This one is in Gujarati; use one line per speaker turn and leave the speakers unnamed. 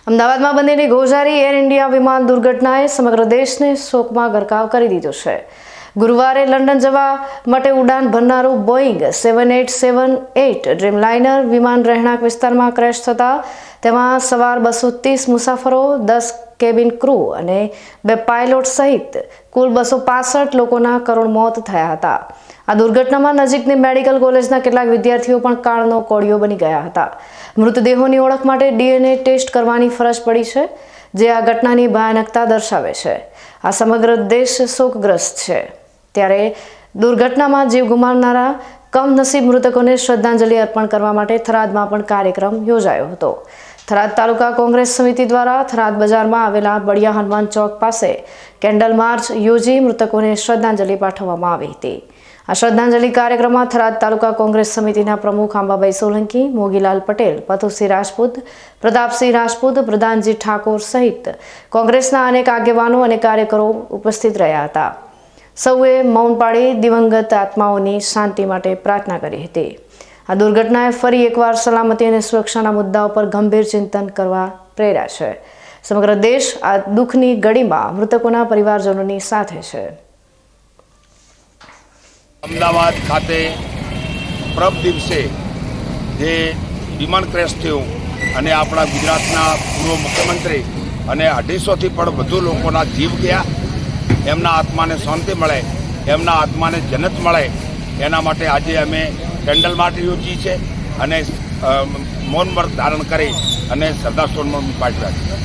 અમદાવાદમાં બનેલી ગોઝારી એર ઇન્ડિયા વિમાન દુર્ઘટનાએ સમગ્ર દેશને શોકમાં ગરકાવ કરી દીધો છે। ગુરુવારે લંડન જવા માટે ઉડાન ભરનારું બોઈંગ 7878 ડ્રીમલાઇનર વિમાન રહેણાંક વિસ્તારમાં ક્રેશ થતાં તેમાં સવાર 230 મુસાફરો, 10 કેબિન ક્રૂ અને 2 પાયલોટ સહિત કુલ 265 લોકોના કરુણ મોત થયા હતા। આ દુર્ઘટનામાં નજીકની મેડિકલ કોલેજના કેટલાક વિદ્યાર્થીઓ પણ કાળનો કોળિયો બની ગયા હતા। મૃતદેહોની ઓળખ માટે ડીએનએ ટેસ્ટ કરવાની ફરજ પડી છે, જે આ ઘટનાની ભયાનકતા દર્શાવે છે। આ સમગ્ર દેશ શોકગ્રસ્ત છે। ત્યારે દુર્ઘટનામાં જીવ ગુમાવનારા કમનસીબ મૃતકોને શ્રદ્ધાંજલિ અર્પણ કરવા માટે થરાદમાં પણ કાર્યક્રમ યોજાયો હતો। થરાદ તાલુકા કોંગ્રેસ સમિતિ દ્વારા થરાદ બજારમાં આવેલા બળિયા હનુમાન ચોક પાસે કેન્ડલ માર્ચ યોજી મૃતકોને શ્રદ્ધાંજલિ પાઠવવામાં આવી હતી। આ શ્રદ્ધાંજલિ કાર્યક્રમમાં થરાદ તાલુકા કોંગ્રેસ સમિતિના પ્રમુખ આંબાભાઈ સોલંકી, મોગીલાલ પટેલ, પથુસિંહ રાજપૂત, પ્રતાપસિંહ રાજપૂત, પ્રધાનજી ઠાકોર સહિત કોંગ્રેસના અનેક આગેવાનો અને કાર્યકરો ઉપસ્થિત રહ્યા હતા। સૌએ મૌન પાળી દિવંગત આત્માઓની શાંતિ માટે પ્રાર્થના કરી હતી। આ દુર્ઘટનાએ ફરી એકવાર સલામતી અને સુરક્ષાના મુદ્દાઓ પર ગંભીર ચિંતન કરવા પ્રેર્યા છે। સમગ્ર દેશ આ દુઃખની ઘડીમાં મૃતકોના પરિવારજનોની સાથે છે।
અમદાવાદ ખાતે પ્રભ દિવસે જે વિમાન ક્રેશ થયું અને આપણા ગુજરાતના પૂર્વ મુખ્યમંત્રી અને 250થી પણ વધુ લોકોના જીવ ગયા, એમના આત્માને શાંતિ મળે, એમના આત્માને જન્નત મળે, એના માટે આજે અમે કેન્ડલ માર્ચ યોજી છે અને મૌન વ્રત ધારણ કરી અને શ્રદ્ધાસુમન પાઠવ્યા છે।